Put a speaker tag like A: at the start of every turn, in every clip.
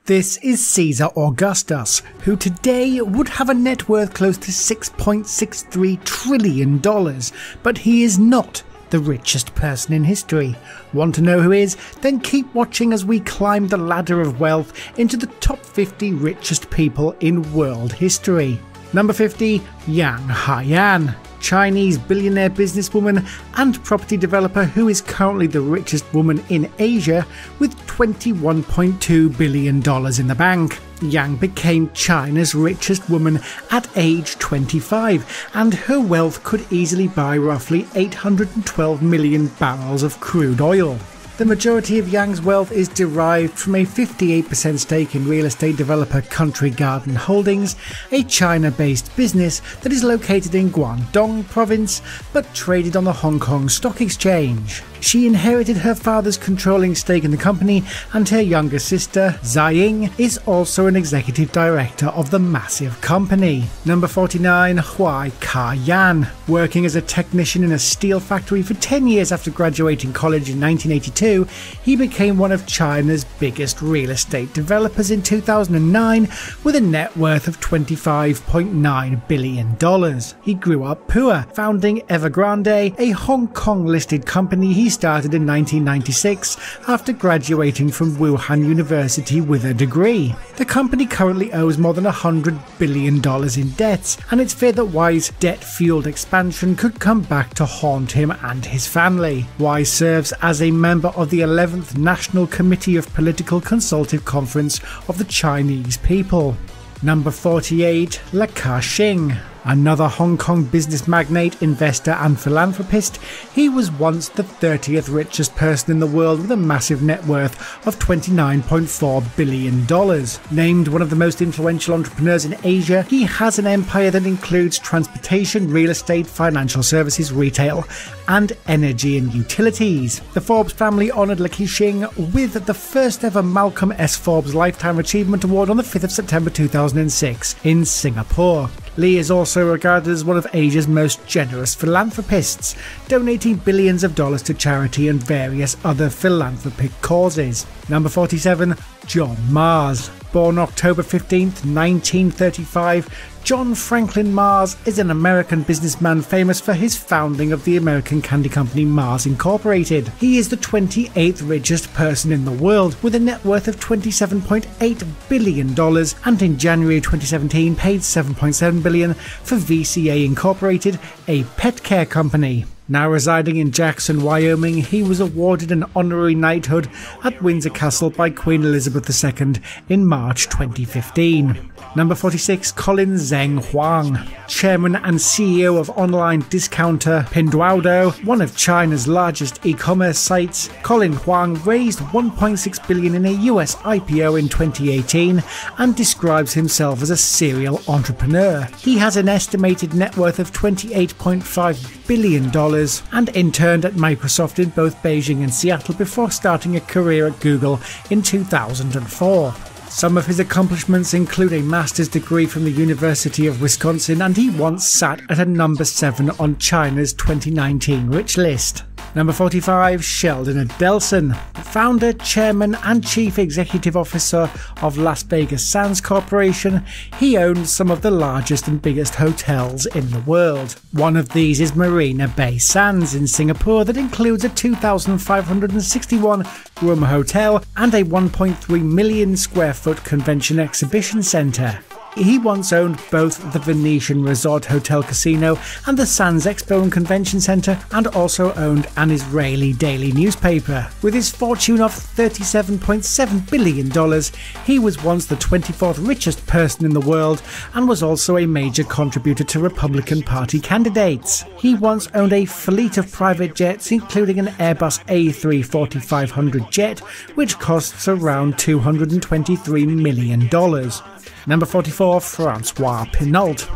A: This is Caesar Augustus, who today would have a net worth close to $6.63 trillion, but he is not the richest person in history. Want to know who is? Then keep watching as we climb the ladder of wealth into the top 50 richest people in world history. Number 50, Yang Haiyan, Chinese billionaire businesswoman and property developer who is currently the richest woman in Asia with $21.2 billion in the bank. Yang became China's richest woman at age 25, and her wealth could easily buy roughly 812 million barrels of crude oil. The majority of Yang's wealth is derived from a 58% stake in real estate developer Country Garden Holdings, a China-based business that is located in Guangdong province but traded on the Hong Kong Stock Exchange. She inherited her father's controlling stake in the company, and her younger sister, Ziying, is also an executive director of the massive company. Number 49, Hui Ka-yan. Working as a technician in a steel factory for 10 years after graduating college in 1982, he became one of China's biggest real estate developers in 2009 with a net worth of $25.9 billion. He grew up poor, founding Evergrande, a Hong Kong-listed company he started in 1996 after graduating from Wuhan University with a degree. The company currently owes more than $100 billion in debts, and it's feared that Hui's debt-fueled expansion could come back to haunt him and his family. Hui serves as a member of the 11th National Committee of Political Consultative Conference of the Chinese People. Number 48, Ka Shing. Another Hong Kong business magnate, investor and philanthropist, he was once the 30th richest person in the world with a massive net worth of $29.4 billion. Named one of the most influential entrepreneurs in Asia, he has an empire that includes transportation, real estate, financial services, retail, and energy and utilities. The Forbes family honoured Ka Shing with the first ever Malcolm S. Forbes Lifetime Achievement Award on the 5th of September 2006 in Singapore. Lee is also regarded as one of Asia's most generous philanthropists, donating billions of dollars to charity and various other philanthropic causes. Number 47, John Mars. Born October 15th, 1935, John Franklin Mars is an American businessman famous for his founding of the American candy company Mars Incorporated. He is the 28th richest person in the world with a net worth of $27.8 billion, and in January 2017 paid $7.7 billion for VCA Incorporated, a pet care company. Now residing in Jackson, Wyoming, he was awarded an honorary knighthood at Windsor Castle by Queen Elizabeth II in March 2015. Number 46, Colin Zheng Huang. Chairman and CEO of online discounter Pinduoduo, one of China's largest e-commerce sites, Colin Huang raised $1.6 billion in a US IPO in 2018 and describes himself as a serial entrepreneur. He has an estimated net worth of $28.5 billion and interned at Microsoft in both Beijing and Seattle before starting a career at Google in 2004. Some of his accomplishments include a master's degree from the University of Wisconsin, and he once sat at a number 7 on China's 2019 Rich List. Number 45, Sheldon ADelson. Founder, chairman and chief executive officer of Las Vegas Sands Corporation, he owns some of the largest and biggest hotels in the world. One of these is Marina Bay Sands in Singapore that includes a 2,561 room hotel and a 1.3 million square foot convention exhibition centre. He once owned both the Venetian Resort Hotel Casino and the Sands Expo and Convention Centre, and also owned an Israeli daily newspaper. With his fortune of $37.7 billion, he was once the 24th richest person in the world and was also a major contributor to Republican Party candidates. He once owned a fleet of private jets, including an Airbus A340-500 jet, which costs around $223 million. Number 44, Francois Pinault.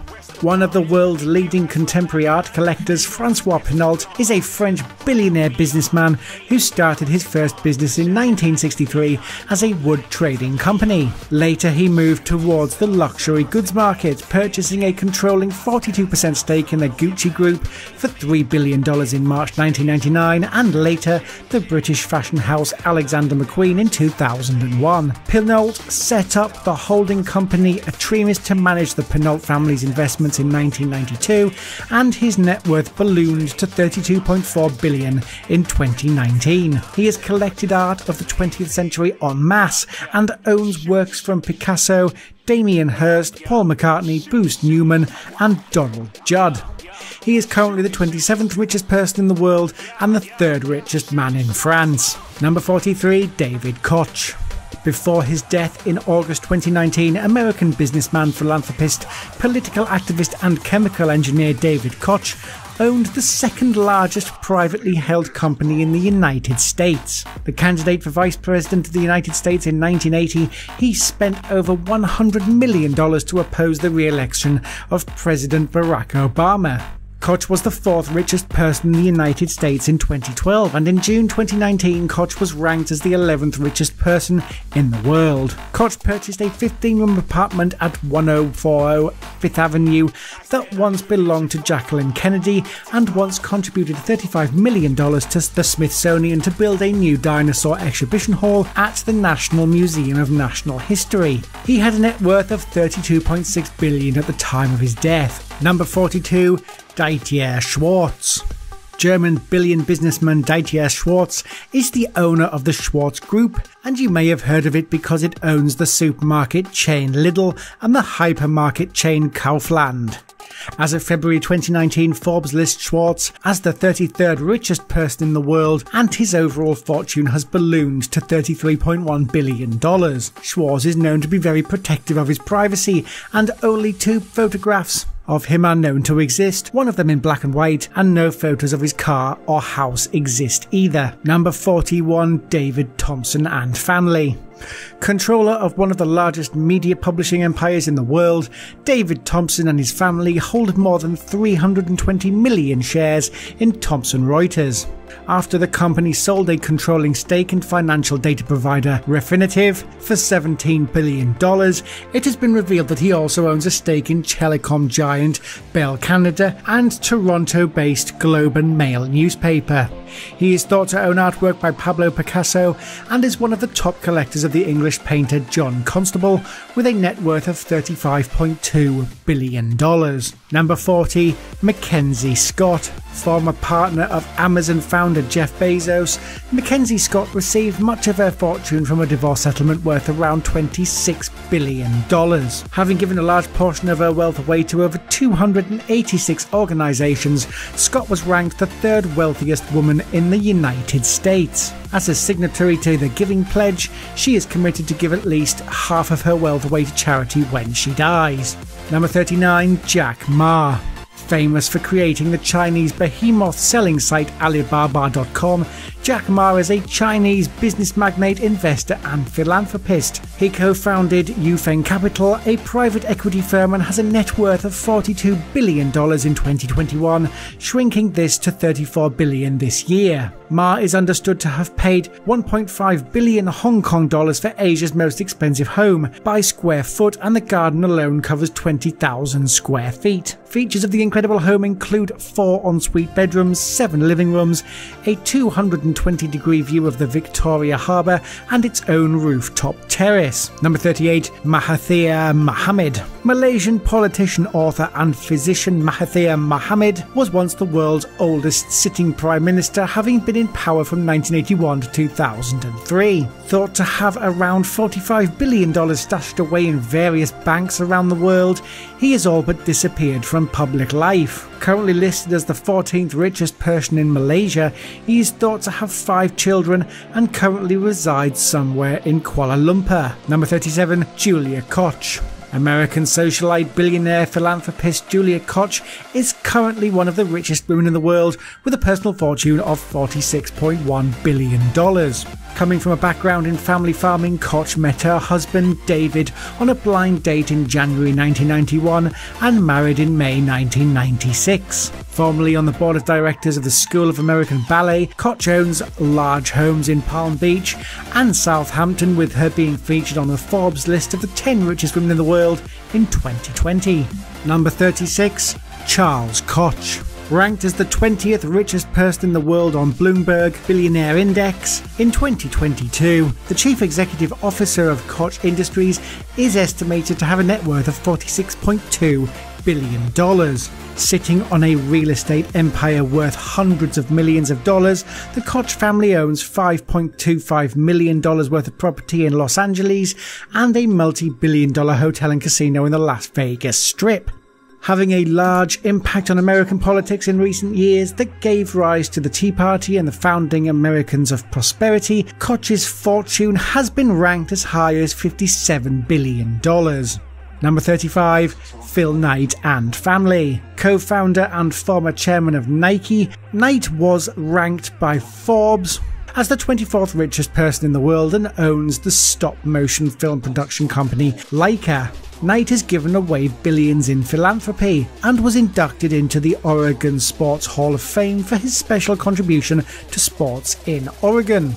A: One of the world's leading contemporary art collectors, Francois Pinault, is a French billionaire businessman who started his first business in 1963 as a wood trading company. Later he moved towards the luxury goods market, purchasing a controlling 42% stake in the Gucci Group for $3 billion in March 1999, and later the British fashion house Alexander McQueen in 2001. Pinault set up the holding company Richest to manage the Pinault family's investments in 1992, and his net worth ballooned to $32.4 billion in 2019. He has collected art of the 20th century en masse and owns works from Picasso, Damien Hirst, Paul McCartney, Bruce Newman and Donald Judd. He is currently the 27th richest person in the world and the 3rd richest man in France. Number 43, David Koch. Before his death in August 2019, American businessman, philanthropist, political activist and chemical engineer David Koch owned the second largest privately held company in the United States. The candidate for vice president of the United States in 1980, he spent over $100 million to oppose the re-election of President Barack Obama. Koch was the 4th richest person in the United States in 2012, and in June 2019 Koch was ranked as the 11th richest person in the world. Koch purchased a 15-room apartment at 1040 Fifth Avenue that once belonged to Jacqueline Kennedy and once contributed $35 million to the Smithsonian to build a new dinosaur exhibition hall at the National Museum of Natural History. He had a net worth of $32.6 billion at the time of his death. Number 42, Dietmar Schwartz. German billion businessman Dietmar Schwartz is the owner of the Schwartz Group, and you may have heard of it because it owns the supermarket chain Lidl and the hypermarket chain Kaufland. As of February 2019, Forbes lists Schwartz as the 33rd richest person in the world, and his overall fortune has ballooned to $33.1 billion. Schwartz is known to be very protective of his privacy, and only 2 photographs of him are known to exist, one of them in black and white, and no photos of his car or house exist either. Number 41, David Thompson and family. Controller of one of the largest media publishing empires in the world, David Thompson and his family hold more than 320 million shares in Thomson Reuters. After the company sold a controlling stake in financial data provider Refinitiv for $17 billion, it has been revealed that he also owns a stake in telecom giant Bell Canada and Toronto-based Globe and Mail newspaper. He is thought to own artwork by Pablo Picasso and is one of the top collectors of the English painter John Constable, with a net worth of $35.2 billion. Number 40, Mackenzie Scott. Former partner of Amazon founder Jeff Bezos, Mackenzie Scott received much of her fortune from a divorce settlement worth around $26 billion. Having given a large portion of her wealth away to over 286 organisations, Scott was ranked the 3rd wealthiest woman in the United States. As a signatory to the Giving Pledge, she is committed to give at least half of her wealth away to charity when she dies. Number 39, Jack Ma. Famous for creating the Chinese behemoth selling site Alibaba.com, Jack Ma is a Chinese business magnate, investor and philanthropist. He co-founded Yufeng Capital, a private equity firm, and has a net worth of $42 billion in 2021, shrinking this to $34 billion this year. Ma is understood to have paid 1.5 billion Hong Kong dollars for Asia's most expensive home by square foot, and the garden alone covers 20,000 square feet. Features of the incredible home include 4 ensuite bedrooms, 7 living rooms, a 220-degree view of the Victoria Harbour, and its own rooftop terrace. Number 38, Mahathir Mohammed. Malaysian politician, author and physician Mahathir Mohammed was once the world's oldest sitting prime minister, having been in power from 1981 to 2003. Thought to have around $45 billion stashed away in various banks around the world, he has all but disappeared from public life. Currently listed as the 14th richest person in Malaysia, he is thought to have 5 children and currently resides somewhere in Kuala Lumpur. Number 37, Julia Koch. American socialite, billionaire, philanthropist Julia Koch is currently one of the richest women in the world, with a personal fortune of $46.1 billion. Coming from a background in family farming, Koch met her husband David on a blind date in January 1991 and married in May 1996. Formerly on the board of directors of the School of American Ballet, Koch owns large homes in Palm Beach and Southampton, with her being featured on the Forbes list of the 10 richest women in the world in 2020. Number 36. Charles Koch. Ranked as the 20th richest person in the world on Bloomberg Billionaire Index in 2022, the chief executive officer of Koch Industries is estimated to have a net worth of $46.2 billion. Sitting on a real estate empire worth hundreds of millions of dollars, the Koch family owns $5.25 million worth of property in Los Angeles and a multi-billion-dollar hotel and casino in the Las Vegas Strip. Having a large impact on American politics in recent years that gave rise to the Tea Party and the founding Americans of Prosperity, Koch's fortune has been ranked as high as $57 billion. Number 35. Phil Knight and family. Co-founder and former chairman of Nike, Knight was ranked by Forbes as the 24th richest person in the world and owns the stop-motion film production company Leica. Knight has given away billions in philanthropy and was inducted into the Oregon Sports Hall of Fame for his special contribution to sports in Oregon.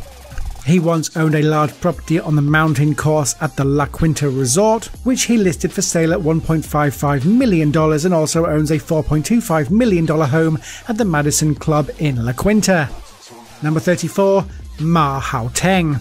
A: He once owned a large property on the mountain course at the La Quinta Resort, which he listed for sale at $1.55 million, and also owns a $4.25 million home at the Madison Club in La Quinta. Number 34. Ma Haoteng.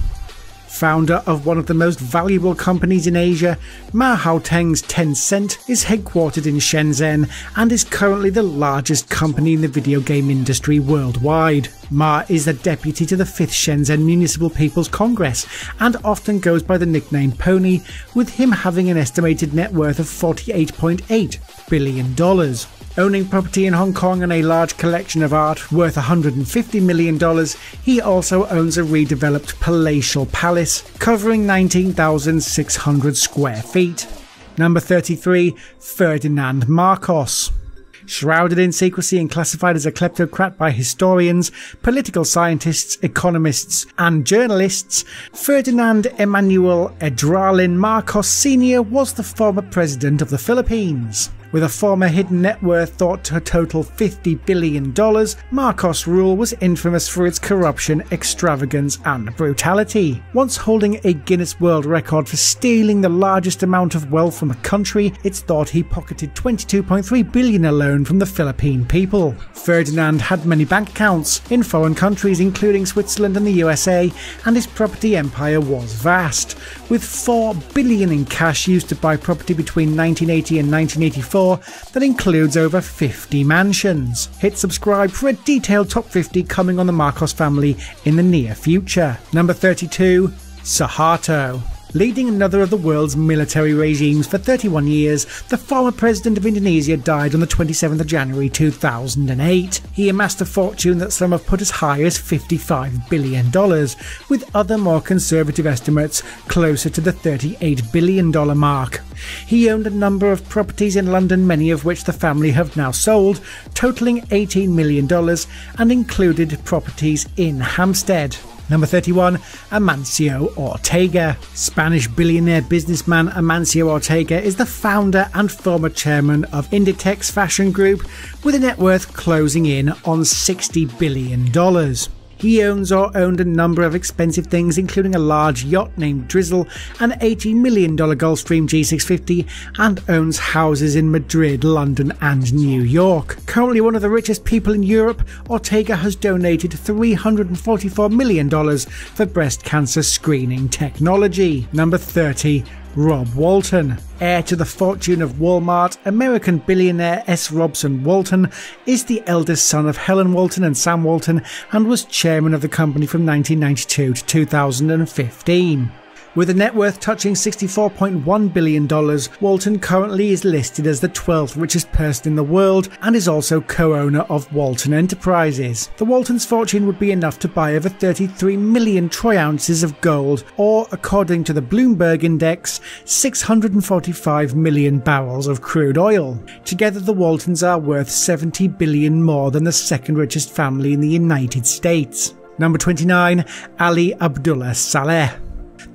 A: Founder of one of the most valuable companies in Asia, Ma Haoteng's Tencent is headquartered in Shenzhen and is currently the largest company in the video game industry worldwide. Ma is the deputy to the 5th Shenzhen Municipal People's Congress and often goes by the nickname Pony, with him having an estimated net worth of $48.8 billion. Owning property in Hong Kong and a large collection of art worth $150 million, he also owns a redeveloped palatial palace covering 19,600 square feet. Number 33. Ferdinand Marcos. Shrouded in secrecy and classified as a kleptocrat by historians, political scientists, economists and journalists, Ferdinand Emmanuel Edralin Marcos Sr. was the former president of the Philippines. With a former hidden net worth thought to total $50 billion, Marcos' rule was infamous for its corruption, extravagance and brutality. Once holding a Guinness World Record for stealing the largest amount of wealth from a country, it's thought he pocketed $22.3 billion alone from the Philippine people. Ferdinand had many bank accounts in foreign countries including Switzerland and the USA, and his property empire was vast, with $4 billion in cash used to buy property between 1980 and 1984 that includes over 50 mansions. Hit subscribe for a detailed top 50 coming on the Marcos family in the near future. Number 32. Suharto. Leading another of the world's military regimes for 31 years, the former president of Indonesia died on the 27th of January 2008. He amassed a fortune that some have put as high as $55 billion, with other more conservative estimates closer to the $38 billion mark. He owned a number of properties in London, many of which the family have now sold, totaling $18 million, and included properties in Hampstead. Number 31. Amancio Ortega. Spanish billionaire businessman Amancio Ortega is the founder and former chairman of Inditex Fashion Group, with a net worth closing in on $60 billion. He owns or owned a number of expensive things, including a large yacht named Drizzle, an $80 million Gulfstream G650, and owns houses in Madrid, London and New York. Currently one of the richest people in Europe, Ortega has donated $344 million for breast cancer screening technology. Number 30. Rob Walton. Heir to the fortune of Walmart, American billionaire S. Robson Walton is the eldest son of Helen Walton and Sam Walton and was chairman of the company from 1992 to 2015. With a net worth touching $64.1 billion, Walton currently is listed as the 12th richest person in the world and is also co-owner of Walton Enterprises. The Waltons' fortune would be enough to buy over 33 million troy ounces of gold, or, according to the Bloomberg Index, 645 million barrels of crude oil. Together, the Waltons are worth $70 billion more than the second richest family in the United States. Number 29, Ali Abdullah Saleh,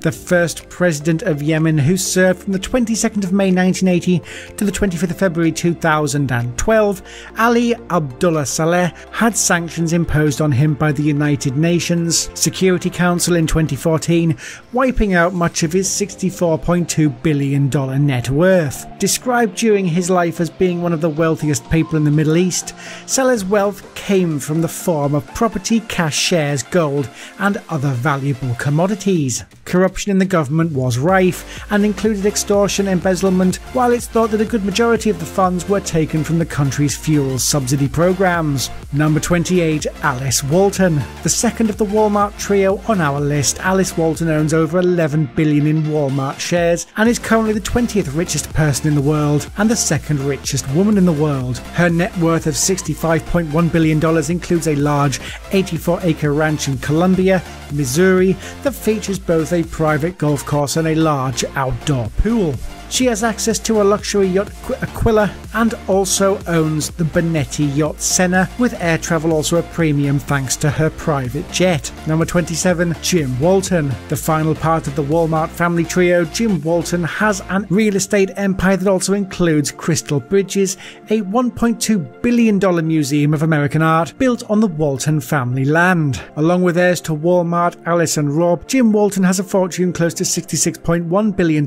A: the first president of Yemen, who served from the 22nd of May 1980 to the 25th of February 2012. Ali Abdullah Saleh had sanctions imposed on him by the United Nations Security Council in 2014, wiping out much of his $64.2 billion net worth. Described during his life as being one of the wealthiest people in the Middle East, Saleh's wealth came from the form of property, cash, shares, gold, and other valuable commodities. Corruption in the government was rife and included extortion, embezzlement, while it's thought that a good majority of the funds were taken from the country's fuel subsidy programs. Number 28, Alice Walton. The second of the Walmart trio on our list, Alice Walton owns over $11 billion in Walmart shares and is currently the 20th richest person in the world and the second richest woman in the world. Her net worth of $65.1 billion includes a large 84-acre ranch in Columbia, Missouri, that features both a private golf course and a large outdoor pool. She has access to a luxury yacht Aquila and also owns the Bonetti yacht Senna, with air travel also a premium thanks to her private jet. Number 27, Jim Walton. The final part of the Walmart family trio, Jim Walton has an real estate empire that also includes Crystal Bridges, a $1.2 billion museum of American art built on the Walton family land. Along with heirs to Walmart, Alice and Rob, Jim Walton has a fortune close to $66.1 billion,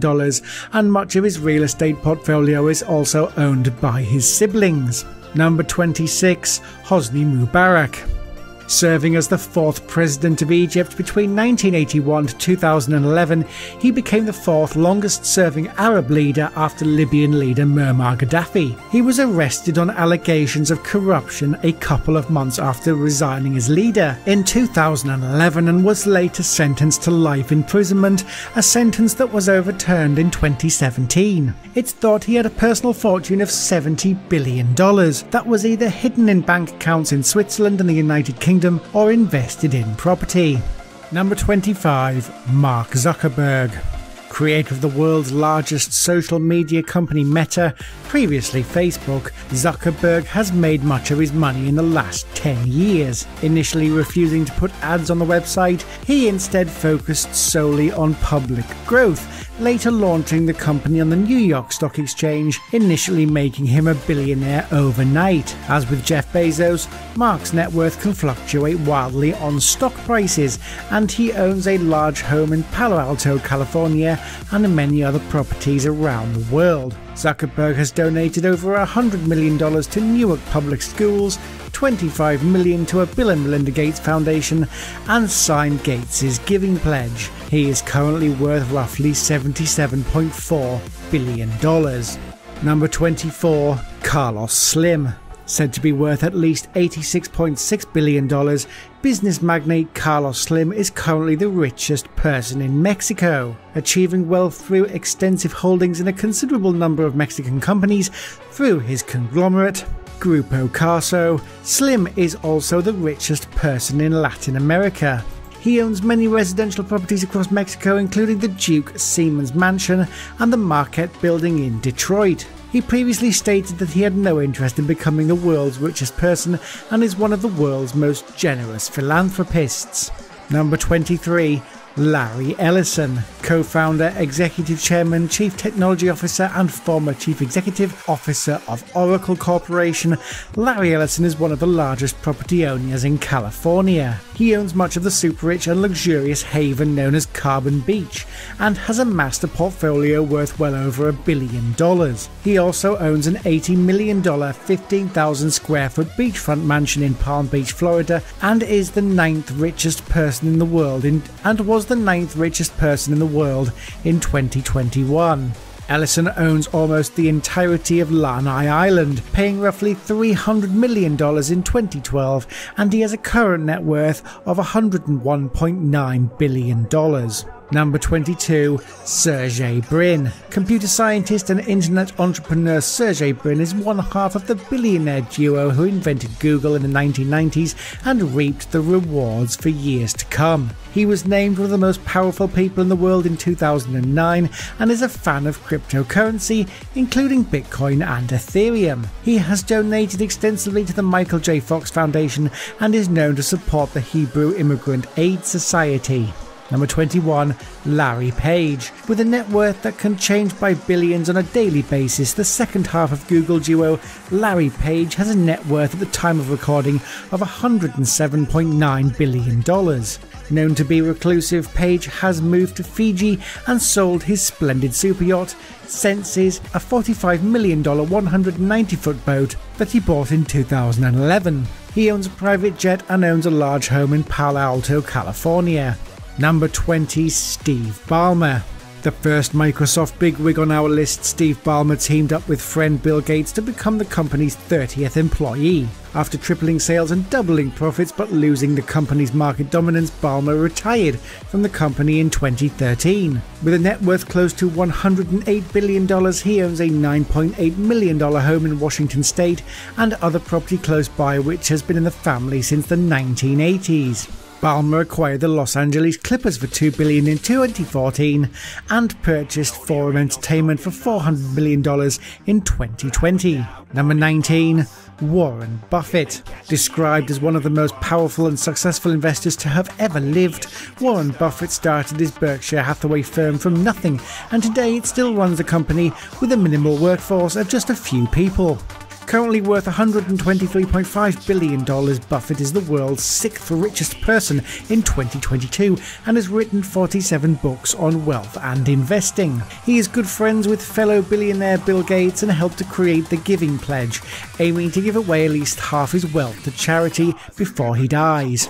A: and much of his real estate portfolio is also owned by his siblings. Number 26, Hosni Mubarak. Serving as the fourth president of Egypt between 1981 to 2011, he became the fourth longest-serving Arab leader after Libyan leader Muammar Gaddafi. He was arrested on allegations of corruption a couple of months after resigning as leader in 2011 and was later sentenced to life imprisonment, a sentence that was overturned in 2017. It's thought he had a personal fortune of $70 billion that was either hidden in bank accounts in Switzerland and the United Kingdom or invested in property. Number 25, Mark Zuckerberg. Creator of the world's largest social media company Meta, previously Facebook, Zuckerberg has made much of his money in the last 10 years. Initially refusing to put ads on the website, he instead focused solely on public growth, later launching the company on the New York Stock Exchange, initially making him a billionaire overnight. As with Jeff Bezos, Mark's net worth can fluctuate wildly on stock prices, and he owns a large home in Palo Alto, California, and many other properties around the world. Zuckerberg has donated over $100 million to Newark public schools, $25 million to a Bill and Melinda Gates Foundation, and signed Gates' giving pledge. He is currently worth roughly $77.4 billion. Number 24, Carlos Slim. Said to be worth at least $86.6 billion, business magnate Carlos Slim is currently the richest person in Mexico, achieving wealth through extensive holdings in a considerable number of Mexican companies through his conglomerate, Grupo Carso. Slim is also the richest person in Latin America. He owns many residential properties across Mexico, including the Duke Siemens Mansion and the Marquette Building in Detroit. He previously stated that he had no interest in becoming the world's richest person and is one of the world's most generous philanthropists. Number 23, Larry Ellison. Co-founder, executive chairman, chief technology officer and former chief executive officer of Oracle Corporation, Larry Ellison is one of the largest property owners in California. He owns much of the super-rich and luxurious haven known as Carbon Beach and has amassed a portfolio worth well over $1 billion. He also owns an $80 million 15,000 square foot beachfront mansion in Palm Beach, Florida, and is the 9th richest person in the world and was the 9th richest person in the world in 2021. Ellison owns almost the entirety of Lanai Island, paying roughly $300 million in 2012, and he has a current net worth of $101.9 billion. Number 22, Sergey Brin. Computer scientist and internet entrepreneur Sergey Brin is one half of the billionaire duo who invented Google in the 1990s and reaped the rewards for years to come. He was named one of the most powerful people in the world in 2009 and is a fan of cryptocurrency, including Bitcoin and Ethereum. He has donated extensively to the Michael J. Fox Foundation and is known to support the Hebrew Immigrant Aid Society. Number 21, Larry Page. With a net worth that can change by billions on a daily basis, the second half of Google duo Larry Page has a net worth at the time of recording of $107.9 billion. Known to be reclusive, Page has moved to Fiji and sold his splendid super yacht, Senses, a $45 million 190-foot boat that he bought in 2011. He owns a private jet and owns a large home in Palo Alto, California. Number 20, Steve Ballmer. The first Microsoft bigwig on our list, Steve Ballmer teamed up with friend Bill Gates to become the company's 30th employee. After tripling sales and doubling profits but losing the company's market dominance, Ballmer retired from the company in 2013. With a net worth close to $108 billion, he owns a $9.8 million home in Washington state and other property close by which has been in the family since the 1980s. Ballmer acquired the Los Angeles Clippers for $2 billion in 2014 and purchased Forum Entertainment for $400 million in 2020. Number 19, Warren Buffett. Described as one of the most powerful and successful investors to have ever lived, Warren Buffett started his Berkshire Hathaway firm from nothing, and today it still runs the company with a minimal workforce of just a few people. Currently worth $123.5 billion, Buffett is the world's 6th richest person in 2022 and has written 47 books on wealth and investing. He is good friends with fellow billionaire Bill Gates and helped to create the Giving Pledge, aiming to give away at least half his wealth to charity before he dies.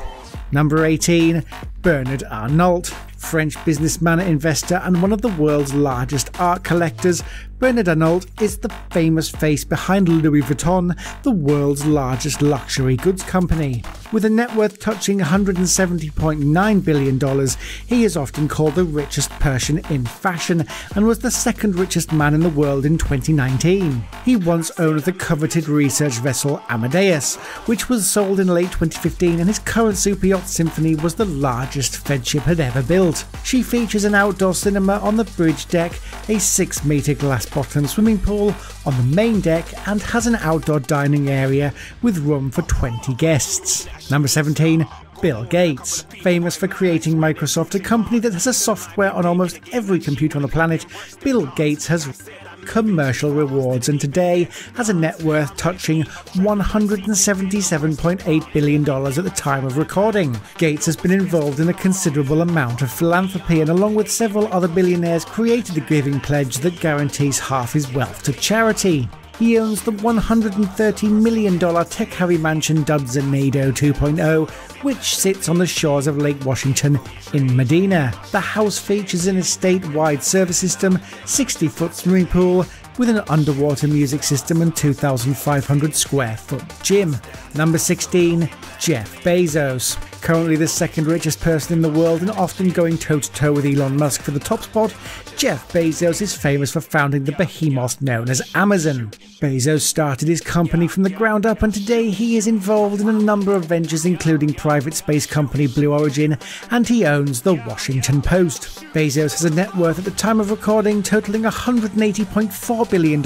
A: Number 18, Bernard Arnault. French businessman, investor, and one of the world's largest art collectors, Bernard Arnault is the famous face behind Louis Vuitton, the world's largest luxury goods company. With a net worth touching $170.9 billion, he is often called the richest person in fashion and was the second richest man in the world in 2019. He once owned the coveted research vessel Amadeus, which was sold in late 2015, and his current super yacht Symphony was the largest Fed ship had ever built. She features an outdoor cinema on the bridge deck, a 6-metre glass-bottom swimming pool on the main deck, and has an outdoor dining area with room for 20 guests. Number 17, Bill Gates. Famous for creating Microsoft, a company that has a software on almost every computer on the planet, Bill Gates has commercial rewards and today has a net worth touching $177.8 billion at the time of recording. Gates has been involved in a considerable amount of philanthropy and along with several other billionaires created the Giving Pledge that guarantees half his wealth to charity. He owns the $130 million tech-heavy mansion dubbed Zanado 2.0, which sits on the shores of Lake Washington in Medina. The house features an estate-wide service system, 60-foot swimming pool, with an underwater music system and 2,500 square foot gym. Number 16, Jeff Bezos. Currently the second richest person in the world and often going toe-to-toe with Elon Musk for the top spot, Jeff Bezos is famous for founding the behemoth known as Amazon. Bezos started his company from the ground up and today he is involved in a number of ventures including private space company Blue Origin, and he owns the Washington Post. Bezos has a net worth at the time of recording totaling $180.4 billion,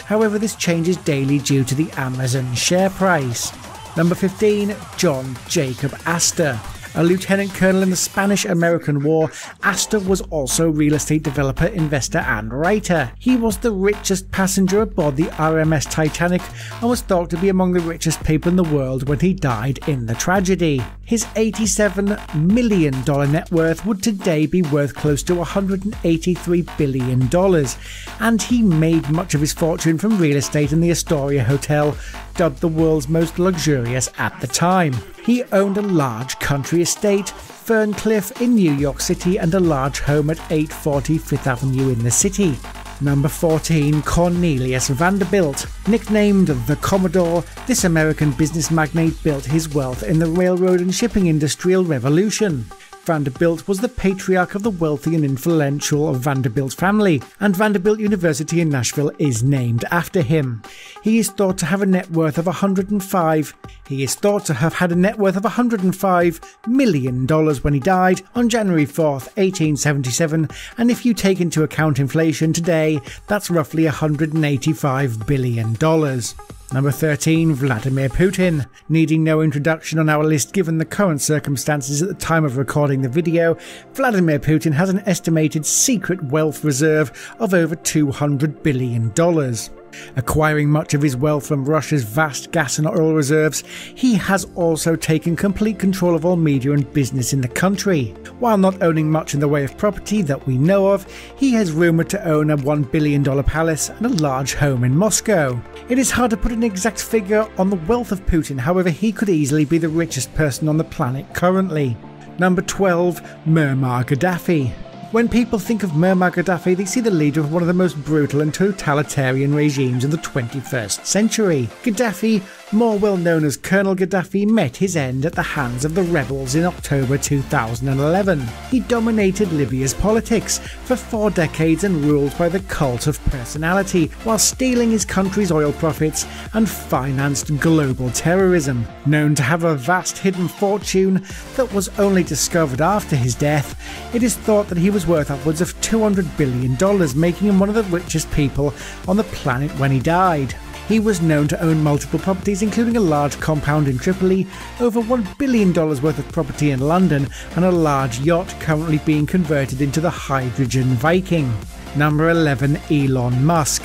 A: however this changes daily due to the Amazon share price. Number 15, John Jacob Astor. A lieutenant colonel in the Spanish-American War, Astor was also a real estate developer, investor and writer. He was the richest passenger aboard the RMS Titanic and was thought to be among the richest people in the world when he died in the tragedy. His $87 million net worth would today be worth close to $183 billion, and he made much of his fortune from real estate in the Astoria Hotel, dubbed the world's most luxurious at the time. He owned a large country estate, Ferncliff in New York City, and a large home at 840 Fifth Avenue in the city. Number 14, Cornelius Vanderbilt. Nicknamed the Commodore, this American business magnate built his wealth in the railroad and shipping industrial revolution. Vanderbilt was the patriarch of the wealthy and influential Vanderbilt family, and Vanderbilt University in Nashville is named after him. He is thought to have a net worth of $105 million when he died on January 4th, 1877, and if you take into account inflation today, that's roughly $185 billion. Number 13, Vladimir Putin. Needing no introduction on our list given the current circumstances at the time of recording the video, Vladimir Putin has an estimated secret wealth reserve of over $200 billion. Acquiring much of his wealth from Russia's vast gas and oil reserves, he has also taken complete control of all media and business in the country. While not owning much in the way of property that we know of, he has rumoured to own a $1 billion palace and a large home in Moscow. It is hard to put an exact figure on the wealth of Putin, however he could easily be the richest person on the planet currently. Number 12, Muammar Gaddafi. When people think of Muammar Gaddafi, they see the leader of one of the most brutal and totalitarian regimes of the 21st century. Gaddafi, more well known as Colonel Gaddafi, met his end at the hands of the rebels in October 2011. He dominated Libya's politics for 4 decades and ruled by the cult of personality, while stealing his country's oil profits and financed global terrorism. Known to have a vast hidden fortune that was only discovered after his death, it is thought that he was worth upwards of $200 billion, making him one of the richest people on the planet when he died. He was known to own multiple properties, including a large compound in Tripoli, over $1 billion worth of property in London, and a large yacht currently being converted into the Hydrogen Viking. Number 11, Elon Musk.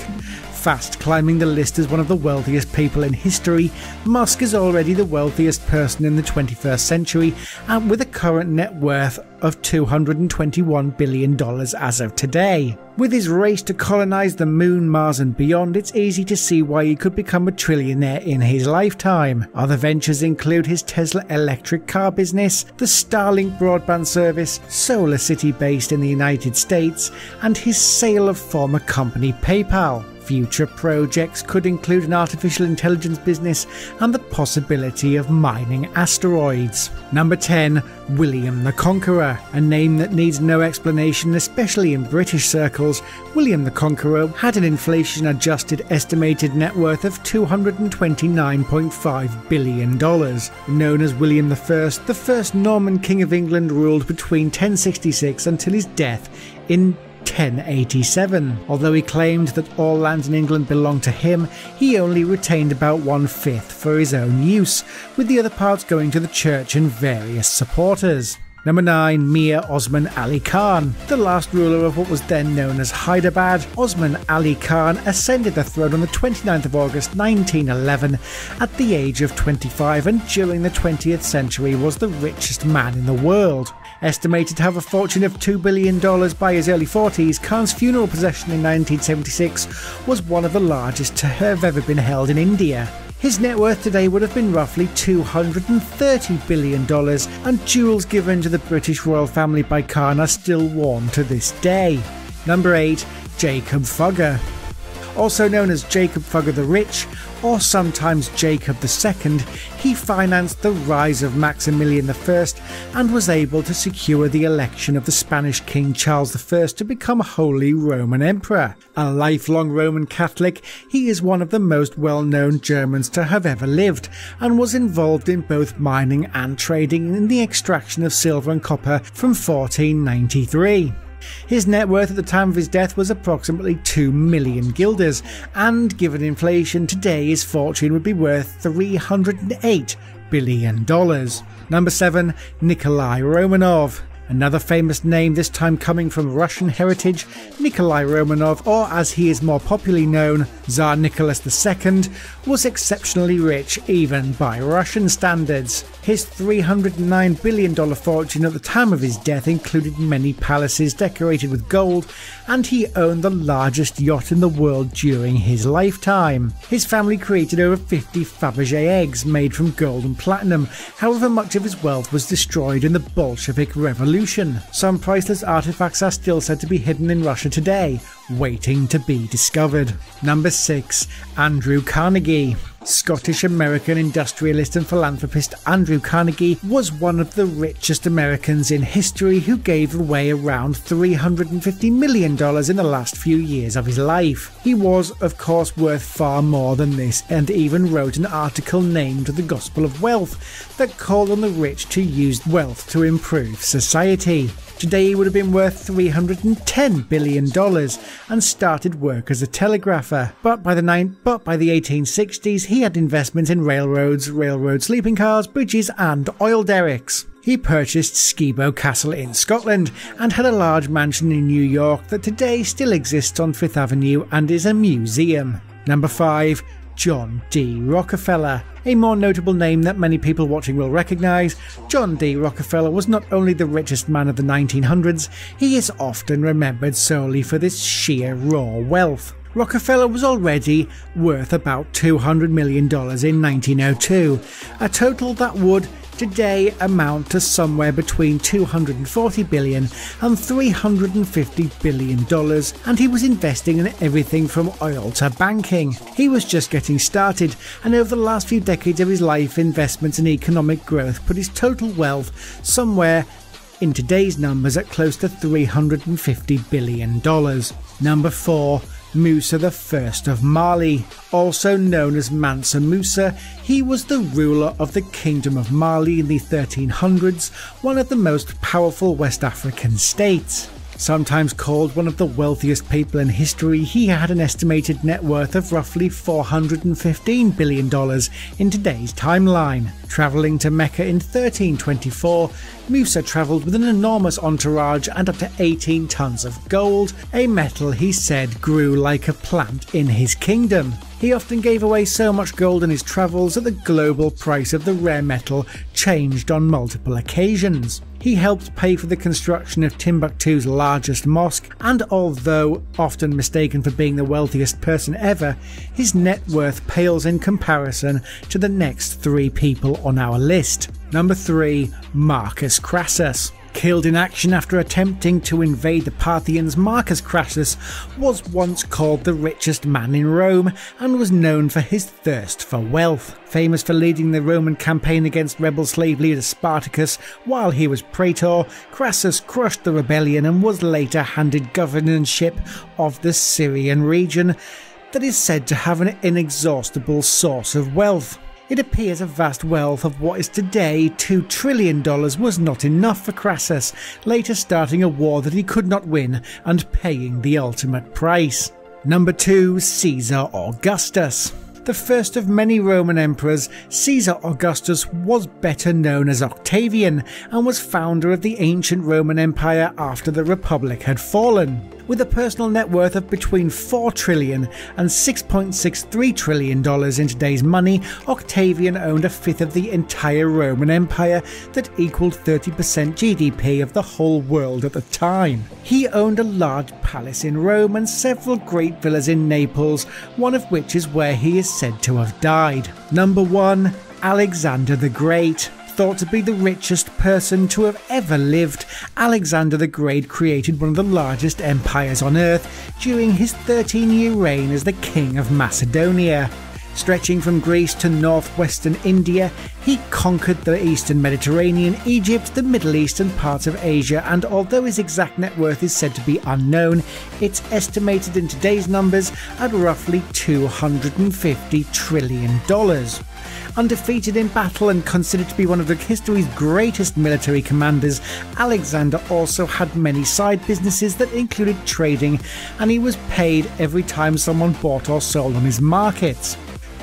A: Fast climbing the list as one of the wealthiest people in history, Musk is already the wealthiest person in the 21st century, and with a current net worth of $221 billion as of today. With his race to colonize the moon, Mars and beyond, it's easy to see why he could become a trillionaire in his lifetime. Other ventures include his Tesla electric car business, the Starlink broadband service, Solar City based in the United States, and his sale of former company PayPal. Future projects could include an artificial intelligence business and the possibility of mining asteroids. Number 10, William the Conqueror. A name that needs no explanation, especially in British circles. William the Conqueror had an inflation-adjusted estimated net worth of $229.5 billion. Known as William I, the first Norman King of England, ruled between 1066 until his death in 1087. Although he claimed that all lands in England belonged to him, he only retained about 1/5 for his own use, with the other parts going to the church and various supporters. Number 9, Mir Osman Ali Khan. The last ruler of what was then known as Hyderabad, Osman Ali Khan ascended the throne on the 29th of August 1911 at the age of 25, and during the 20th century was the richest man in the world. Estimated to have a fortune of $2 billion by his early 40s, Khan's funeral procession in 1976 was one of the largest to have ever been held in India. His net worth today would have been roughly $230 billion, and jewels given to the British royal family by Khan are still worn to this day. Number 8, Jacob Fugger. Also known as Jacob Fugger the Rich, or sometimes Jacob II, he financed the rise of Maximilian I and was able to secure the election of the Spanish King Charles I to become Holy Roman Emperor. A lifelong Roman Catholic, he is one of the most well-known Germans to have ever lived, and was involved in both mining and trading in the extraction of silver and copper from 1493. His net worth at the time of his death was approximately 2 million guilders, and given inflation today his fortune would be worth $308 billion. Number 7, Nikolay Romanov. Another famous name, this time coming from Russian heritage, Nikolay Romanov, or as he is more popularly known, Tsar Nicholas II, was exceptionally rich even by Russian standards. His $309 billion fortune at the time of his death included many palaces decorated with gold, and he owned the largest yacht in the world during his lifetime. His family created over 50 Fabergé eggs made from gold and platinum, however much of his wealth was destroyed in the Bolshevik Revolution. Some priceless artifacts are still said to be hidden in Russia today. waiting to be discovered. Number 6. Andrew Carnegie. Scottish-American industrialist and philanthropist Andrew Carnegie was one of the richest Americans in history who gave away around $350 million in the last few years of his life. He was, of course, worth far more than this, and even wrote an article named The Gospel of Wealth that called on the rich to use wealth to improve society. Today he would have been worth $310 billion and started work as a telegrapher. But by the 1860s he had investments in railroads, sleeping cars, bridges and oil derricks. He purchased Skibo Castle in Scotland and had a large mansion in New York that today still exists on Fifth Avenue and is a museum. Number 5. John D Rockefeller. A more notable name that many people watching will recognise, John D Rockefeller was not only the richest man of the 1900s, he is often remembered solely for this sheer raw wealth. Rockefeller was already worth about $200 million in 1902, a total that would today amount to somewhere between $240 billion and $350 billion, and he was investing in everything from oil to banking. He was just getting started, and over the last few decades of his life, investments in economic growth put his total wealth somewhere in today's numbers at close to $350 billion. Number 4. Musa I of Mali. Also known as Mansa Musa, he was the ruler of the Kingdom of Mali in the 1300s, one of the most powerful West African states. Sometimes called one of the wealthiest people in history, he had an estimated net worth of roughly $415 billion in today's timeline. Travelling to Mecca in 1324, Musa travelled with an enormous entourage and up to 18 tons of gold, a metal he said grew like a plant in his kingdom. He often gave away so much gold in his travels that the global price of the rare metal changed on multiple occasions. He helped pay for the construction of Timbuktu's largest mosque, and although often mistaken for being the wealthiest person ever, his net worth pales in comparison to the next 3 people on our list. Number 3. Marcus Crassus. Killed in action after attempting to invade the Parthians, Marcus Crassus was once called the richest man in Rome and was known for his thirst for wealth. Famous for leading the Roman campaign against rebel slave leader Spartacus while he was praetor, Crassus crushed the rebellion and was later handed governorship of the Syrian region that is said to have an inexhaustible source of wealth. It appears a vast wealth of what is today $2 trillion was not enough for Crassus, later starting a war that he could not win and paying the ultimate price. Number 2. Caesar Augustus. The first of many Roman emperors, Caesar Augustus was better known as Octavian and was founder of the ancient Roman Empire after the Republic had fallen. With a personal net worth of between $4 trillion and $6.63 trillion in today's money, Octavian owned a fifth of the entire Roman Empire that equaled 30% GDP of the whole world at the time. He owned a large palace in Rome and several great villas in Naples, one of which is where he is said to have died. Number 1. Alexander the Great. Thought to be the richest person to have ever lived, Alexander the Great created one of the largest empires on earth during his 13-year reign as the King of Macedonia. Stretching from Greece to northwestern India, he conquered the eastern Mediterranean, Egypt, the Middle East and parts of Asia, and although his exact net worth is said to be unknown, it's estimated in today's numbers at roughly $250 trillion. Undefeated in battle and considered to be one of history's greatest military commanders, Alexander also had many side businesses that included trading, and he was paid every time someone bought or sold on his markets.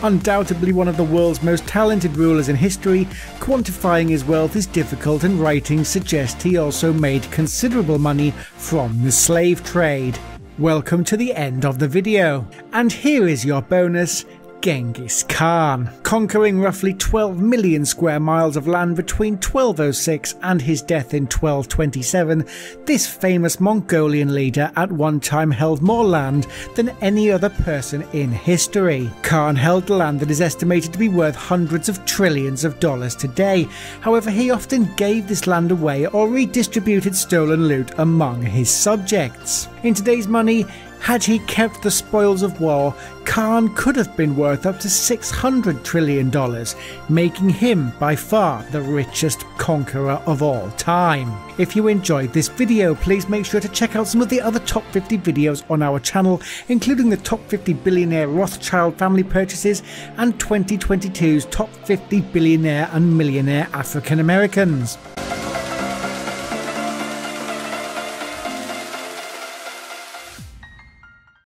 A: Undoubtedly one of the world's most talented rulers in history, quantifying his wealth is difficult, and writings suggest he also made considerable money from the slave trade. Welcome to the end of the video, and here is your bonus. Genghis Khan. Conquering roughly 12 million square miles of land between 1206 and his death in 1227, this famous Mongolian leader at one time held more land than any other person in history. Khan held land that is estimated to be worth hundreds of trillions of dollars today. However, he often gave this land away or redistributed stolen loot among his subjects. In today's money, Had he kept the spoils of war, Khan could have been worth up to $600 trillion, making him by far the richest conqueror of all time. If you enjoyed this video, please make sure to check out some of the other top 50 videos on our channel, including the top 50 billionaire Rothschild family purchases and 2022's top 50 billionaire and millionaire African Americans.